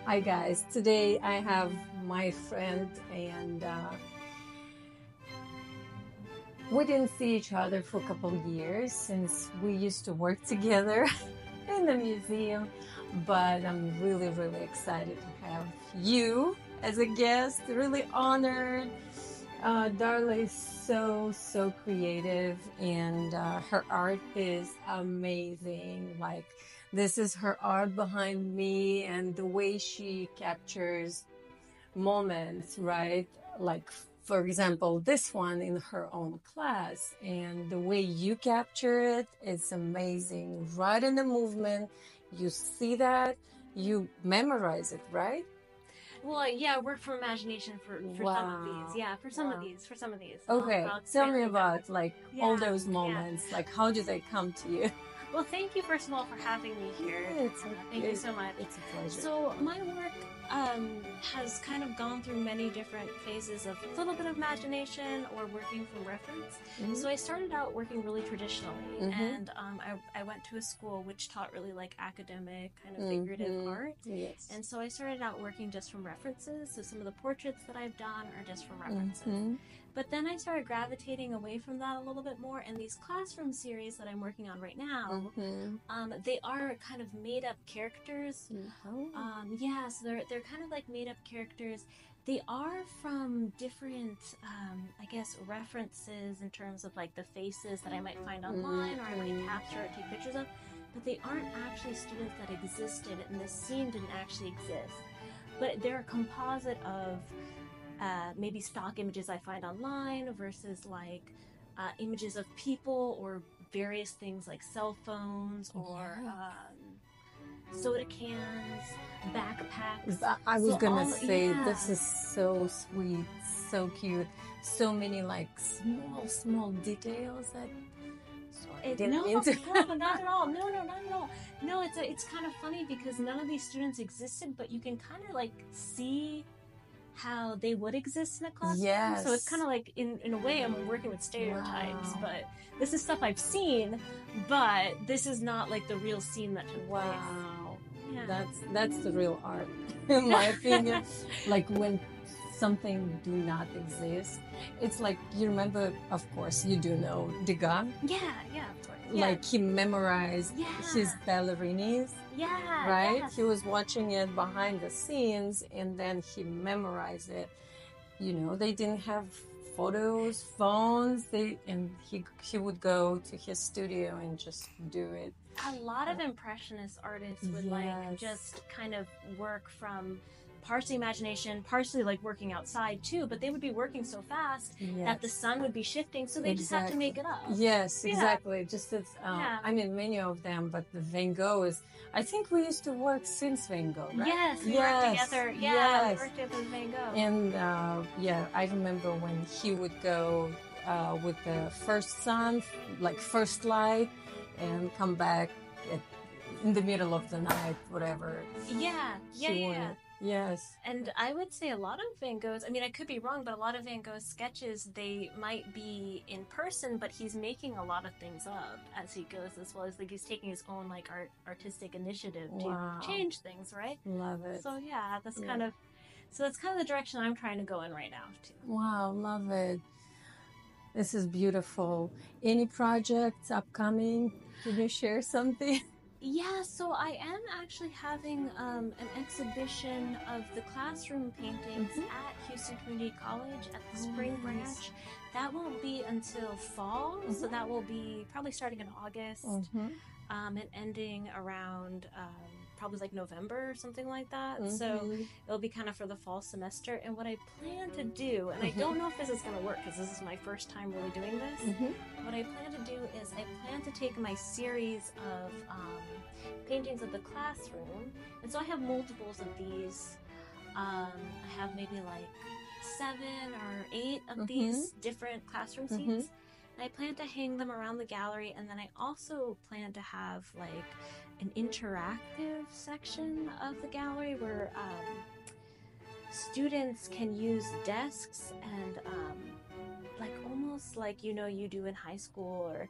Hi guys, today I have my friend and we didn't see each other for a couple of years since we used to work together in the museum, but I'm really excited to have you as a guest, really honored. Darla is so creative and her art is amazing. Like, this is her art behind me, and the way she captures moments, right? Like, for example, this one in her own class, and the way you capture it is amazing. Right in the movement, you see that, you memorize it, right? Well, yeah, work from imagination for some of these. Yeah, for some of these. For some of these. Okay, I'll tell explain me what about like all Yeah, those moments. Like, how do they come to you? Well, thank you first of all for having me here. Thank you so much. It's a pleasure. So my work has kind of gone through many different phases of a little bit of imagination or working from reference. So I started out working really traditionally, and I went to a school which taught really like academic kind of figurative art. Yes. And so I started out working just from references. So some of the portraits that I've done are just from references. But then I started gravitating away from that a little bit more. And these classroom series that I'm working on right now, they are kind of made up characters. Yeah, so they're kind of like made up characters. They are from different, I guess, references in terms of like the faces that I might find online or I might capture or take pictures of. But they aren't actually students that existed, and this scene didn't actually exist. But they're a composite of maybe stock images I find online versus like images of people or various things like cell phones or soda cans, backpacks. I was gonna say, this is so sweet, so cute, so many like small details that. No, not at all. No, not at all. No, it's kind of funny because none of these students existed, but you can kind of like see how they would exist in a classroom. Yes. So it's kind of like, in a way, I'm working with stereotypes, but this is stuff I've seen, but this is not like the real scene that took place. Yeah. That's the real art, in my opinion. Like when something do not exist. It's like, you remember, of course, you do know Degas? Yeah, of course. Yeah. Like he memorized his ballerinis. Yeah. Right? Yes. He was watching it behind the scenes and then he memorized it. You know, they didn't have photos, phones. He would go to his studio and just do it. A lot of impressionist artists would like just kind of work from partially imagination, partially like working outside too, but they would be working so fast that the sun would be shifting, so they just have to make it up. Yes, exactly. Just as, I mean, many of them, but the Van Gogh is, I think we used to work since Van Gogh, right? Yes, we worked together. Yeah, we worked together with Van Gogh. And I remember when he would go with the first sun, like first light, and come back in the middle of the night, whatever. Yeah. Yes. And I would say a lot of Van Gogh's, I mean, I could be wrong, but a lot of Van Gogh's sketches, they might be in person, but he's making a lot of things up as he goes, as well as like he's taking his own like artistic initiative to change things, right? Love it. So yeah, that's kind of the direction I'm trying to go in right now too. Wow, love it. This is beautiful. Any projects upcoming? Can you share something? Yeah, so I am actually having an exhibition of the classroom paintings at Houston Community College at the Spring Branch. That won't be until fall, so that will be probably starting in August and ending around probably like November or something like that. So it'll be kind of for the fall semester. And what I plan to do, and I don't know if this is going to work because this is my first time really doing this, what I plan to do is I plan to take my series of paintings of the classroom, and so I have multiples of these. I have maybe like 7 or 8 of these different classroom scenes. And I plan to hang them around the gallery, and then I also plan to have like an interactive section of the gallery where students can use desks and like almost like you do in high school, or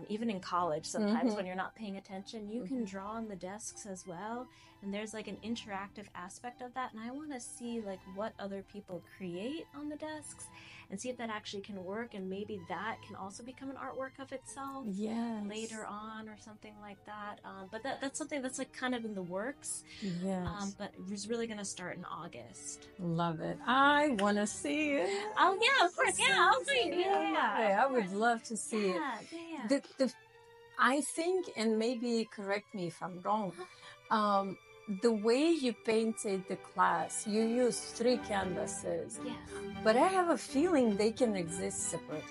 even in college, sometimes when you're not paying attention, you can draw on the desks as well. And there's like an interactive aspect of that. And I want to see like what other people create on the desks and see if that actually can work. And maybe that can also become an artwork of itself later on or something like that. But that's something that's like kind of in the works. Yes. But it's really going to start in August. Love it. I want to see it. Oh, yeah, of course. Yeah, I'll see it. I would love to see it. I think, and maybe correct me if I'm wrong, the way you painted the class, you used 3 canvases. Yes. But I have a feeling they can exist separately.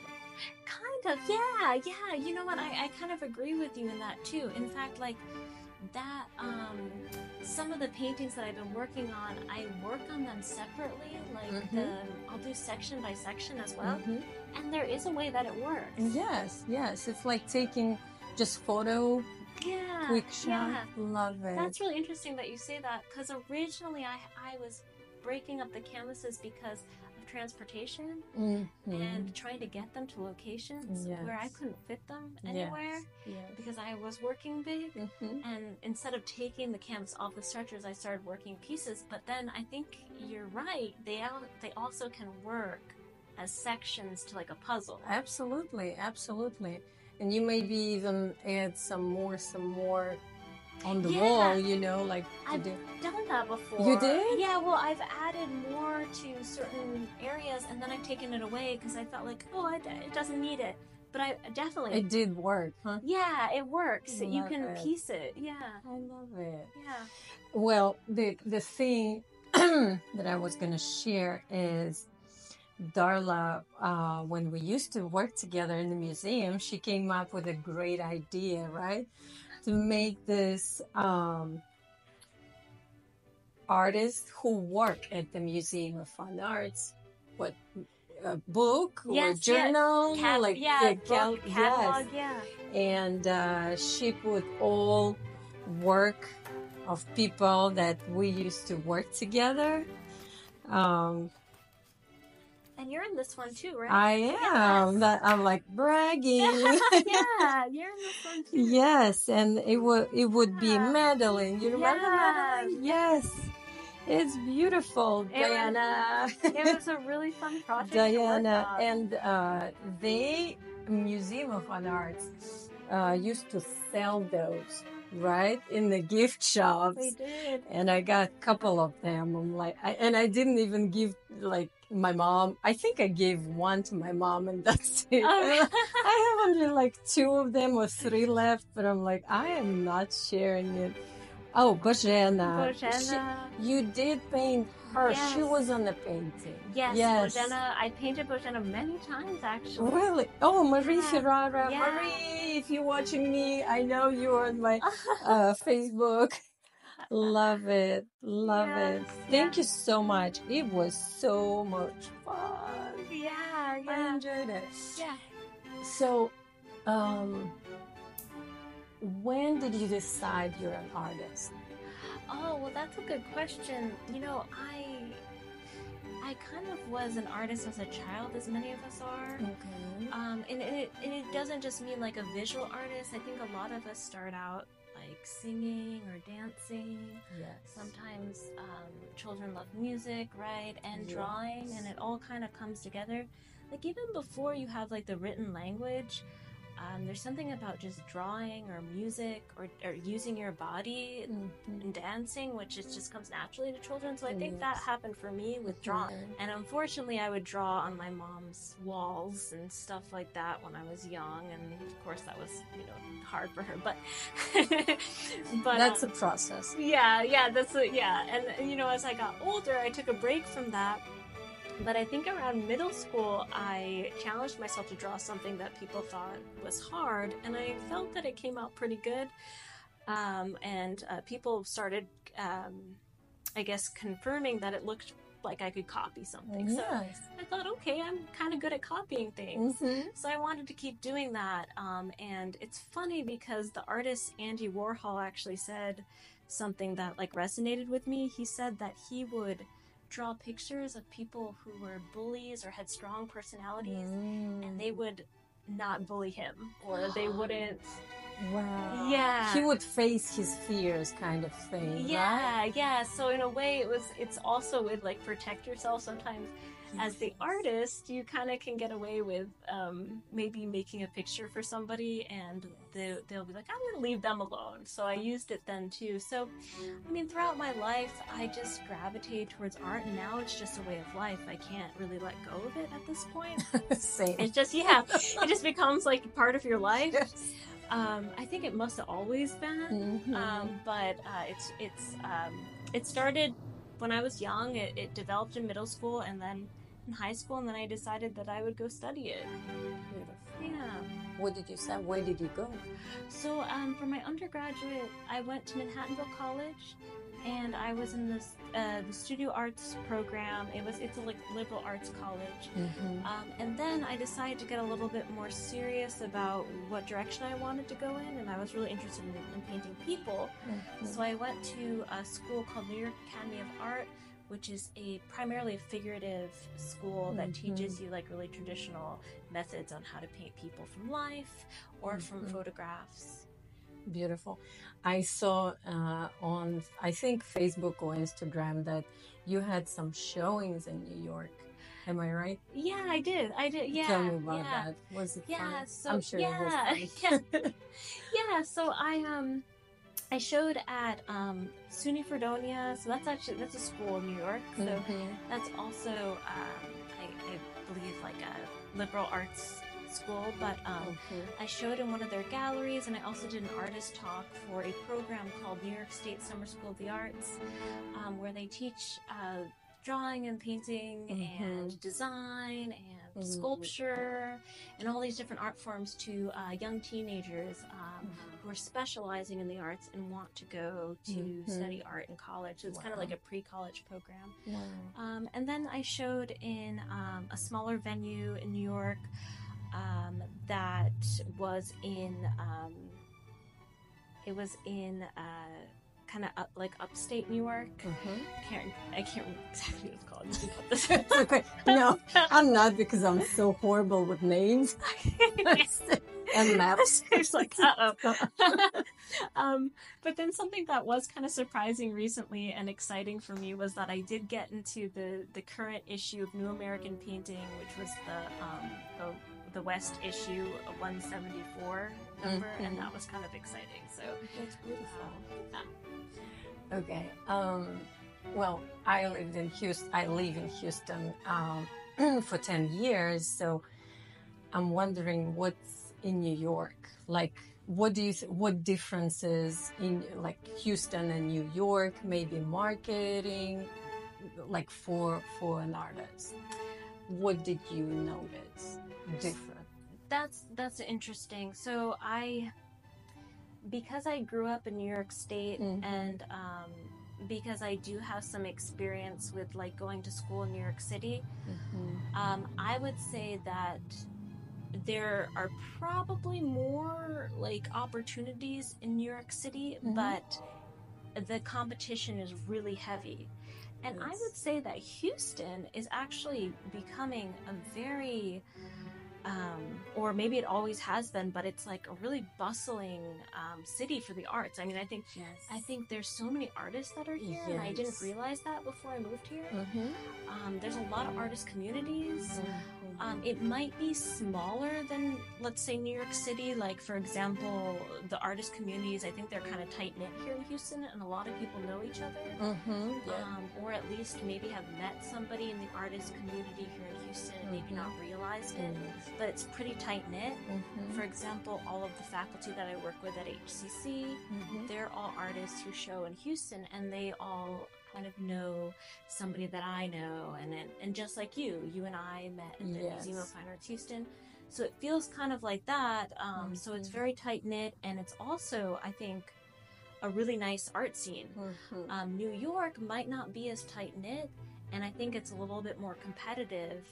Kind of, yeah. You know what? I kind of agree with you in that too. In fact, like that, some of the paintings that I've been working on, I work on them separately. Like I'll do section by section as well. And there is a way that it works. Yes. It's like taking just photo. Quick shot. Love it. That's really interesting that you say that, because originally I was breaking up the canvases because of transportation and trying to get them to locations where I couldn't fit them anywhere because I was working big. And instead of taking the canvas off the stretchers, I started working pieces. But then I think you're right. They also can work as sections to like a puzzle. Absolutely. And you maybe even add some more on the wall, you know, like I've done that before. You did? Yeah, well, I've added more to certain areas, and then I've taken it away because I felt like, it doesn't need it. But I definitely... It did work, huh? Yeah, it works. You can piece it. Yeah. I love it. Yeah. Well, the thing that I was going to share is Darla, when we used to work together in the museum, she came up with a great idea, right? To make this artists who work at the Museum of Fine Arts, a book or journal, catalog, and she put all work of people that we used to work together. And you're in this one too, right? I am. Yes. I'm like bragging. Yeah, you're in this one too. Yes, and it would be Madeline. You remember Madeline? Yes. It's beautiful, Diana. It was a really fun project. Diana, and the Museum of Fine Arts used to sell those, right, in the gift shops. They did. And I got a couple of them. I'm like, I didn't even give like my mom. I think I gave one to my mom, and that's it. I have only like 2 of them or 3 left, but I'm like, I am not sharing it. Oh, Bojana. You did paint her. Yes. She was on the painting. Yes. Bojana. I painted Bojana many times, actually. Really? Oh, Marie Ferrara. Yeah. Marie, if you're watching me, I know you're on my Facebook. Love it. Love it. Thank you so much. It was so much fun. Yeah. I enjoyed it. Yeah. So, when did you decide you're an artist? Oh, well, that's a good question. You know, I kind of was an artist as a child, as many of us are. Okay. And it doesn't just mean like a visual artist. I think a lot of us start out like singing or dancing. Yes. Sometimes children love music, right? And drawing, and it all kind of comes together. Like even before you have like the written language, there's something about just drawing or music or using your body and dancing, which just comes naturally to children. So I think that happened for me with drawing. And unfortunately, I would draw on my mom's walls and stuff like that when I was young. And of course, that was, hard for her. But that's a process. Yeah. And, as I got older, I took a break from that. But I think around middle school, I challenged myself to draw something that people thought was hard, and I felt that it came out pretty good. And people started, I guess, confirming that it looked like I could copy something. Yes. So I thought, okay, I'm kind of good at copying things. So I wanted to keep doing that. And it's funny because the artist Andy Warhol actually said something that like resonated with me. He said that he would draw pictures of people who were bullies or had strong personalities, and they would not bully him, or they wouldn't. Wow. Yeah. He would face his fears, kind of thing. Yeah, right? yeah. So in a way, it's also with like protect yourself. Sometimes, as the artist, you kind of can get away with maybe making a picture for somebody, and they'll be like, I'm gonna leave them alone. So I used it then too. So, I mean, throughout my life, I just gravitate towards art, and now it's just a way of life. I can't really let go of it at this point. Same. It's just it just becomes like part of your life. Yes. I think it must have always been, but it started when I was young. It developed in middle school and then in high school, and then I decided that I would go study it. Beautiful. Yeah. What did you say? Where did you go? So for my undergraduate, I went to Manhattanville College, and I was in the studio arts program. It's a like liberal arts college, and then I decided to get a little bit more serious about what direction I wanted to go in, and I was really interested in painting people. So I went to a school called New York Academy of Art, which is primarily a figurative school that teaches you like really traditional methods on how to paint people from life or from photographs. Beautiful. I saw on, I think, Facebook or Instagram that you had some showings in New York. Am I right? Yeah, I did. Yeah. Tell me about that. Was it fun? So I'm sure it was fun. Yeah. So I showed at SUNY Fredonia. So that's a school in New York. So that's also I believe like a liberal arts school, but I showed in one of their galleries, and I also did an artist talk for a program called New York State Summer School of the Arts, where they teach drawing and painting and design and sculpture and all these different art forms to young teenagers who are specializing in the arts and want to go to study art in college. So it's kind of like a pre-college program. And then I showed in a smaller venue in New York that was in kind of like upstate New York. I can't remember exactly what it's called. You can cut this. It's okay. No, I'm not, because I'm so horrible with names and maps. It's like, but then something that was kind of surprising recently and exciting for me was that I did get into the current issue of New American Painting, which was the West issue, 174 number, and that was kind of exciting. So that's beautiful. Okay. Well, I live in Houston for 10 years, so I'm wondering what's in New York. Like, what do you what differences in like Houston and New York? Maybe marketing, like for an artist. What did you notice different? That's interesting. So because I grew up in New York State and because I do have some experience with like going to school in New York City, I would say that there are probably more like opportunities in New York City, but the competition is really heavy. And I would say that Houston is actually becoming a very or maybe it always has been, but it's like a really bustling city for the arts. I mean, I think there's so many artists that are here, and I didn't realize that before I moved here. There's a lot of artist communities. It might be smaller than, let's say, New York City. Like, for example, the artist communities, I think they're kind of tight-knit here in Houston, and a lot of people know each other. Or at least maybe have met somebody in the artist community here in Houston and maybe not realized it. But it's pretty tight-knit. For example, all of the faculty that I work with at HCC, they're all artists who show in Houston, and they all kind of know somebody that I know, and just like you and I met at the Museum of Fine Arts Houston, so it feels kind of like that. So it's very tight-knit, and it's also, I think, a really nice art scene. New York might not be as tight-knit, and I think it's a little bit more competitive,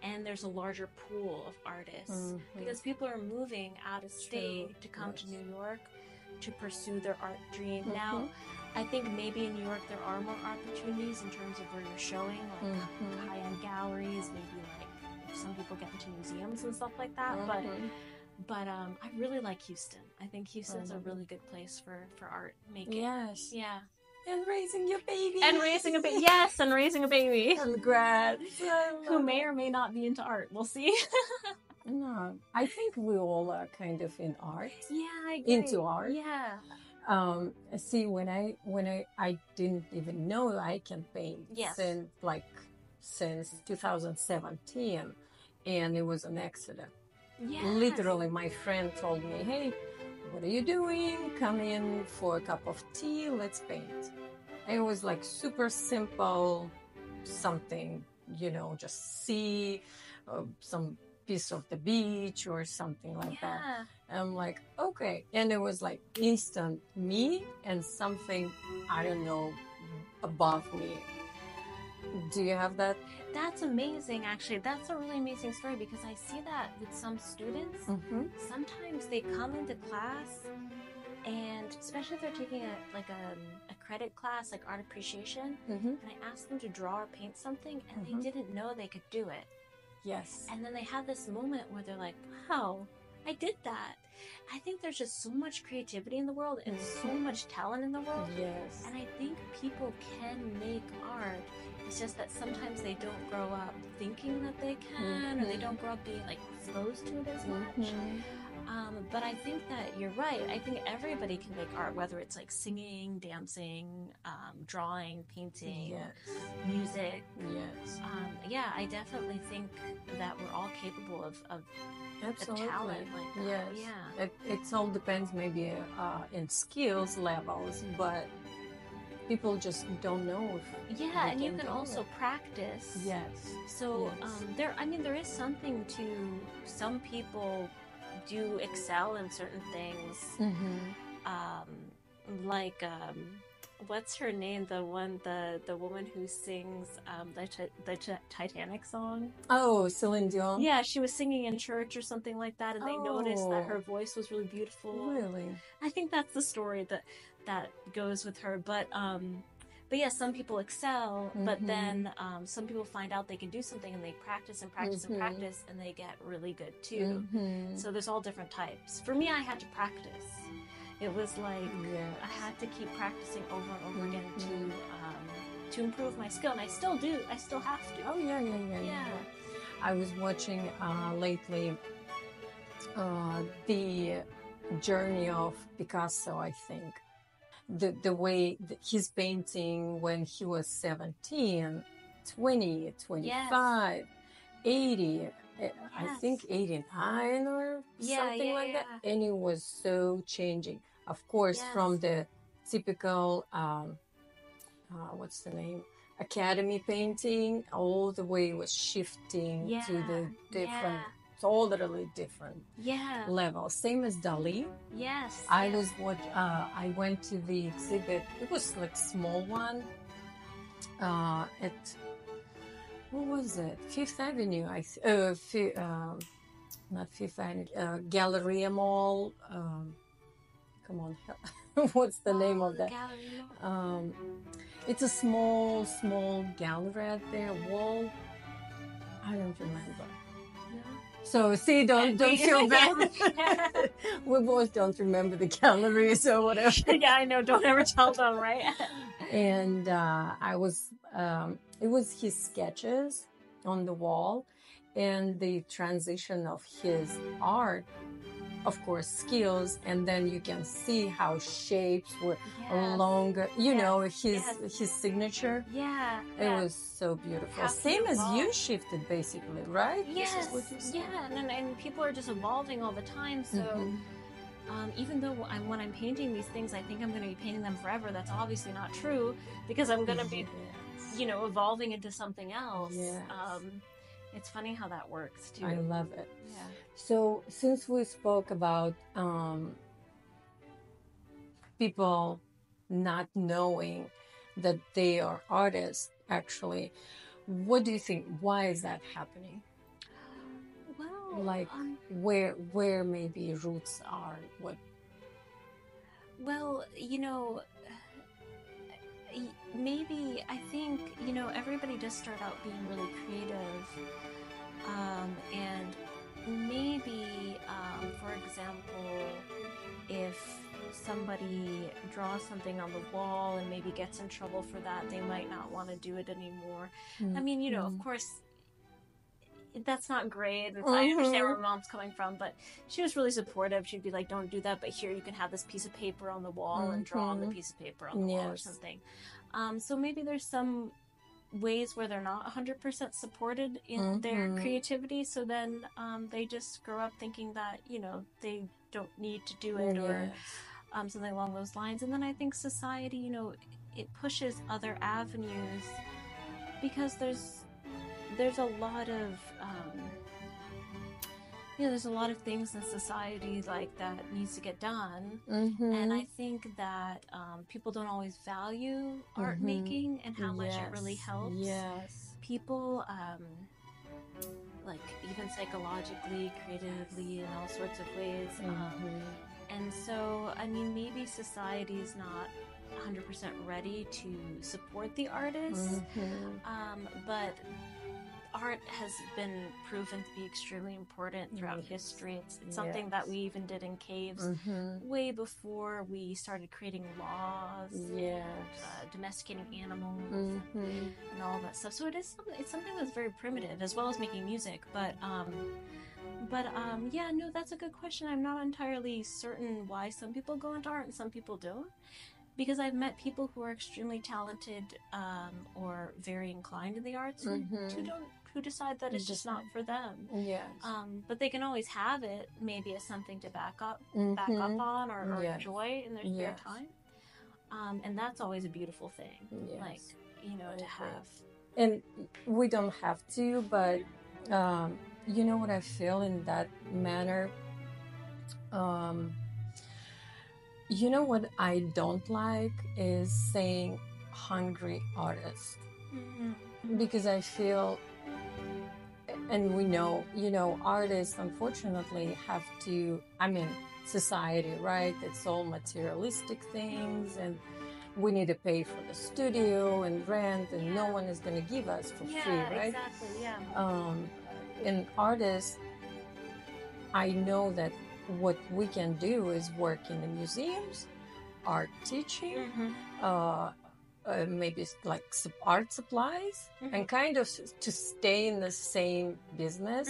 and there's a larger pool of artists because people are moving out of state to come to New York to pursue their art dream. Now, I think maybe in New York there are more opportunities in terms of where you're showing, like high-end galleries, maybe like some people get into museums and stuff like that. But I really like Houston. I think Houston's a really good place for art making. Yes. Yeah. And raising your baby. And raising a baby. Yes, and raising a baby. Congrats. Who may or may not be into art. We'll see. No, I think we all are kind of in art. Yeah, I agree. Into art. Yeah. See, when I didn't even know I can paint since 2017, and it was an accident. Yeah. Literally, my friend told me, "Hey, what are you doing? Come in for a cup of tea. Let's paint." And it was like super simple, something, just see some piece of the beach or something like that. I'm like, okay. And it was like instant me and something, I don't know, above me. Do you have that? That's amazing, actually. That's a really amazing story because I see that with some students. Sometimes they come into class, and especially if they're taking a credit class, like art appreciation, and I ask them to draw or paint something, and they didn't know they could do it. Yes. And then they have this moment where they're like, wow, I did that. I think there's just so much creativity in the world and so much talent in the world. Yes. And I think people can make art. It's just that sometimes they don't grow up thinking that they can, or they don't grow up being exposed to it as much. But I think that you're right. I think everybody can make art, whether it's like singing, dancing, drawing, painting, music. Yes. Yeah, I definitely think that we're all capable of Absolutely. a talent like that. Yes. Yeah. It all depends maybe in skills levels, but people just don't know if and you can also practice. Yes. So there is something to some people do excel in certain things. What's her name? The woman who sings the Titanic song. Oh, Celine Dion. Yeah, she was singing in church or something like that, and they noticed that her voice was really beautiful. Really? I think that's the story that goes with her. But yeah, some people excel, but then some people find out they can do something and they practice and practice and practice, and they get really good too. So there's all different types. For me, I had to practice. It was like I had to keep practicing over and over again to improve my skill, and I still do. I still have to. Oh yeah. I was watching lately the journey of Picasso, I think. The way that he's painting when he was 17, 20, 25, 80, I think 89 or something like that. And it was so changing. Of course, from the typical, what's the name? Academy painting, all the way was shifting to the different, totally different levels. Same as Dali. Yes. I went to the exhibit. It was like small one at what was it? Fifth Avenue. Not Fifth Avenue. Galleria Mall. Come on, what's the name of that? It's a small gallery out there. Wall. I don't remember. So see, don't feel bad. We both don't remember the galleries or whatever. Yeah, I know. Don't ever tell them, right? And it was his sketches on the wall, and the transition of his art, of course, skills, and then you can see how shapes were longer. His signature. Yeah, it was so beautiful. Same as you shifted, basically, right? Yes. This is what you said. And people are just evolving all the time. So even though when I'm painting these things, I think I'm going to be painting them forever. That's obviously not true because I'm going to be, evolving into something else. Yes. It's funny how that works too. I love it. Yeah. So since we spoke about people not knowing that they are artists, actually, what do you think? Why is that happening? Well, like where maybe roots are? What? Well, maybe I think everybody does start out being really creative, And maybe, for example, if somebody draws something on the wall and maybe gets in trouble for that, they might not want to do it anymore. I mean, you know, of course, that's not great. I understand where mom's coming from, but she was really supportive. She'd be like, don't do that, but here you can have this piece of paper on the wall and draw on the piece of paper on the wall or something. So maybe there's some ways where they're not 100% supported in their creativity, so then they just grow up thinking that, you know, they don't need to do it or something along those lines. And then I think society, you know, it pushes other avenues because there's a lot of there's a lot of things in society like that needs to get done, and I think that people don't always value art making and how much it really helps people, like even psychologically, creatively, in all sorts of ways. And so, I mean, maybe society is not 100% ready to support the artists, but art has been proven to be extremely important throughout history. It's something that we even did in caves way before we started creating laws, domesticating animals, and all that stuff. So it's something that's very primitive, as well as making music. But yeah, no, that's a good question. I'm not entirely certain why some people go into art and some people don't. Because I've met people who are extremely talented or very inclined in the arts who decide that it's just not for them. But they can always have it maybe as something to back up on or enjoy in their spare time. And that's always a beautiful thing. Like, you know, to have. And we don't have to, but you know what I feel in that manner? You know what I don't like is saying hungry artist. Because I feel, and we know, you know, artists unfortunately have to, I mean, society, right? It's all materialistic things, and we need to pay for the studio and rent, and no one is going to give us for free, right? Exactly, And artists, I know that what we can do is work in the museums, art teaching, maybe like art supplies, and kind of to stay in the same business.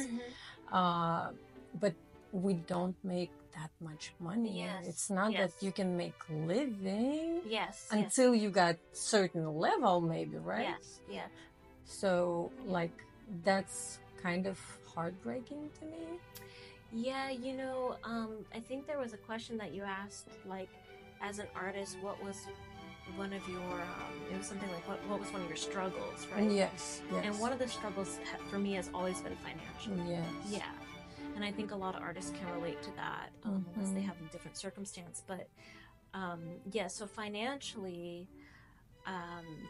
But we don't make that much money. It's not that you can make living until you got certain level, maybe, right? So like that's kind of heartbreaking to me. Yeah, you know, I think there was a question that you asked, like, as an artist, what was one of your, it was something like, what was one of your struggles, right? Yes. And one of the struggles for me has always been financial. Yeah. And I think a lot of artists can relate to that, unless they have a different circumstance. But, yeah, so financially,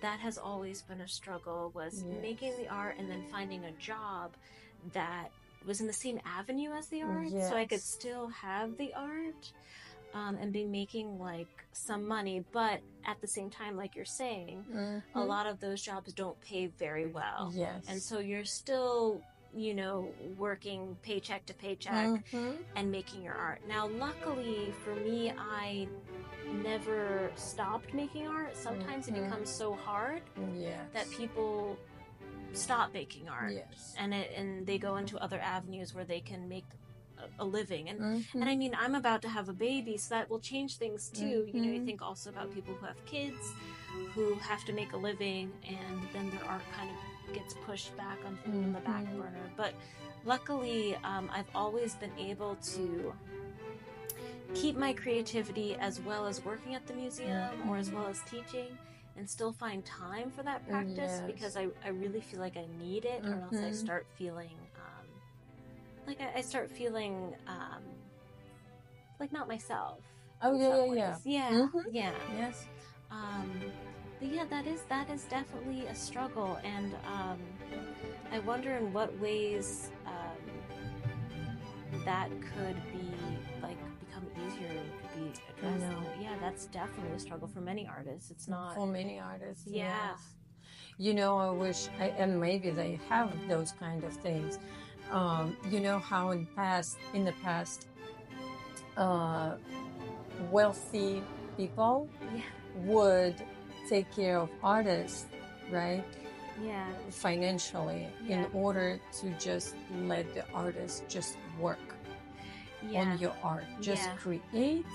that has always been a struggle, was making the art and then finding a job that was in the same avenue as the art, so I could still have the art and be making like some money, but at the same time, like you're saying, a lot of those jobs don't pay very well, and so you're still, you know, working paycheck to paycheck and making your art. Now luckily for me, I never stopped making art. Sometimes it becomes so hard that people stop making art, and they go into other avenues where they can make a living, and I mean, I'm about to have a baby, so that will change things too. You know, you think also about people who have kids who have to make a living, and then their art kind of gets pushed back on the back burner. But luckily, I've always been able to keep my creativity as well as working at the museum or as well as teaching, and still find time for that practice, because I really feel like I need it, or else I start feeling like I start feeling like not myself. Oh Yes. But yeah, that is definitely a struggle, and I wonder in what ways that could be like become easier, could be addressed. Yeah, that's definitely a struggle for many artists. It's not for many artists. You know, I wish, and maybe they have those kind of things, You know how in the past, wealthy people Yeah. would take care of artists, right? Yeah. Financially, in Yeah. order to just let the artist just work Yeah. on your art, just Yeah. create,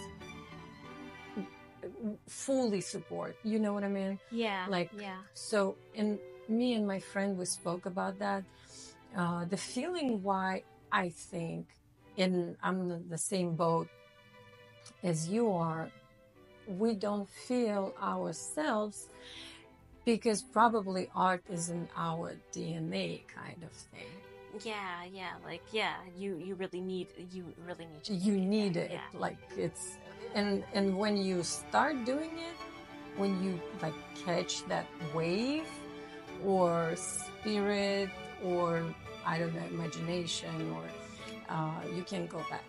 fully support. You know what I mean? Yeah. Like, yeah. so, and me and my friend, we spoke about that. The feeling why I think, and I'm in the same boat as you are, we don't feel ourselves because probably art is in our DNA, kind of thing. Yeah, yeah, like you really need to You need it, yeah. like it's, and when you start doing it, when you like catch that wave or spirit or I don't know, imagination, or you can go back.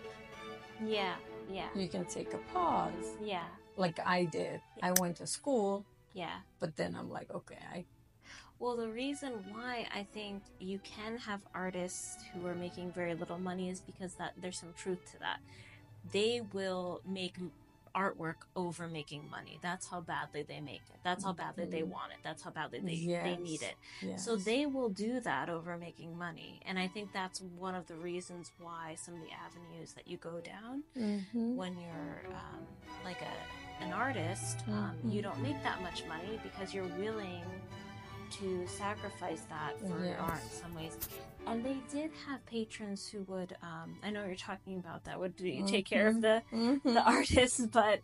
Yeah, yeah. You can take a pause. Yeah. Like I did. I went to school. Yeah. But then I'm like, okay, Well, the reason why I think you can have artists who are making very little money is because that there's some truth to that. They will make artwork over making money. That's how badly they make it. That's how badly they want it. That's how badly they need it. Yes. So they will do that over making money. And I think that's one of the reasons why some of the avenues that you go down when you're like an artist, you don't make that much money because you're willing to sacrifice that for your art in some ways. And they did have patrons who would, I know you're talking about that, would take care of the artists, but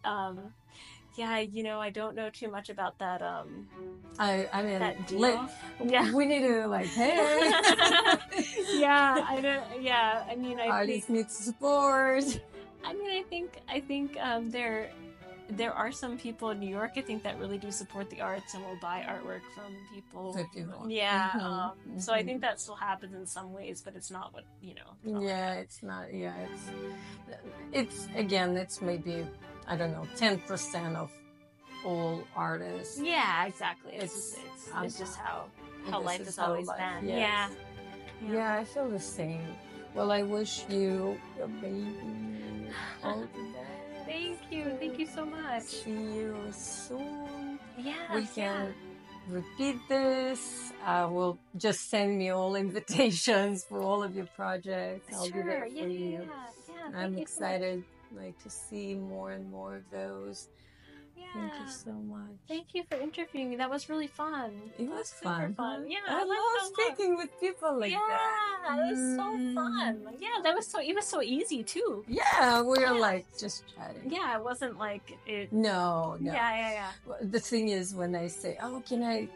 yeah, you know, I don't know too much about that. I mean, that deal. We need to like, hey. Yeah, I don't. Yeah, I mean, artists need support. I mean, I think there are some people in New York, I think, that really do support the arts and will buy artwork from people. Yeah. So I think that still happens in some ways, but it's not what, you know. Yeah, it's not. Yeah, it's again, it's maybe, I don't know, 10% of all artists. Yeah, exactly. It's just how life has always been. Yes. Yeah, I feel the same. Well, I wish you a baby all the best. Thank you so much. See you soon. Yeah, we can repeat this. Will just send me all invitations for all of your projects. I'll be there for you. Yeah. I'm excited, like, to see more and more of those. Yeah. Thank you so much. Thank you for interviewing me. That was really fun. It was fun. Yeah, I love speaking with people like that. Yeah, it was so fun. Yeah, it was so easy too. Yeah, we were like just chatting. Yeah, it wasn't like it. No. Yeah. The thing is, when I say, "Oh, can I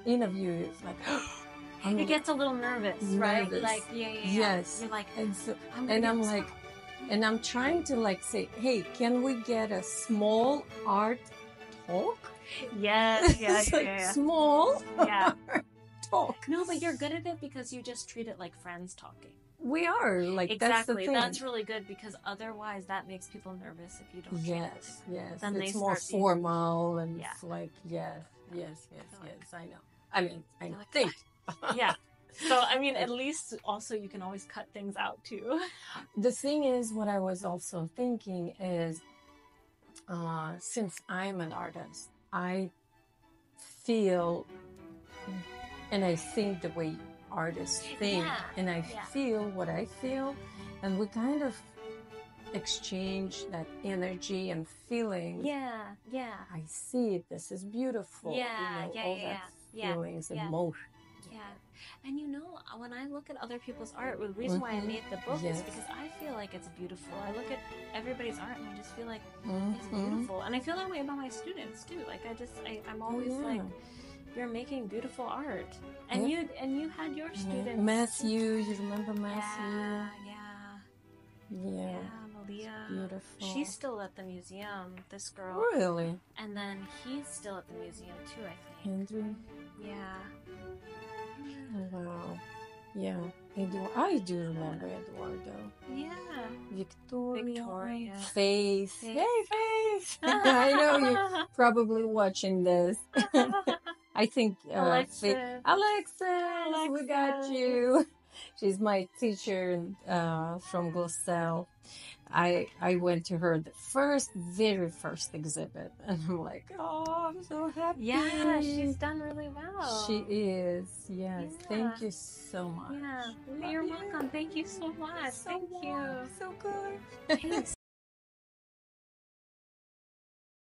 interview you?" It's like, it gets a little nervous, right? Like, yeah. Yes. You're like, I'm like. And I'm trying to like say, hey, can we get a small art talk? Yes, Small talk. No, but you're good at it because you just treat it like friends talking. We are, like, exactly. That's the thing. That's really good because otherwise that makes people nervous if you don't. Yes. Then it's more formal and it's like, yes. I know. I mean, I think. Yeah. So, I mean, at least also you can always cut things out too. The thing is, what I was also thinking is, since I'm an artist, I feel and I think the way artists think, and I feel what I feel, and we kind of exchange that energy and feeling. Yeah. I see it. This is beautiful. All that feelings, emotion. Yeah. And you know, when I look at other people's art, the reason why I made the book is because I feel like it's beautiful. I look at everybody's art and I just feel like it's beautiful. And I feel that way about my students too. Like I'm always like, you're making beautiful art. And you had your students. Matthew, you remember Matthew? Yeah. Malia. Beautiful. She's still at the museum, this girl. Really? And then he's still at the museum too, I think. Andrew? Yeah. Wow. Yeah. I do remember Eduardo. Yeah. Victoria. Faith. Hey, Faith. I know you're probably watching this. I think Alexis. Alexis, we got you. She's my teacher from Glasgow. I went to her the very first exhibit, and I'm like, oh, I'm so happy. Yeah, she's done really well. She is. Yes. Yeah. Thank you so much. Yeah. You're welcome. Thank you so much. So Thank you. So good. Thanks.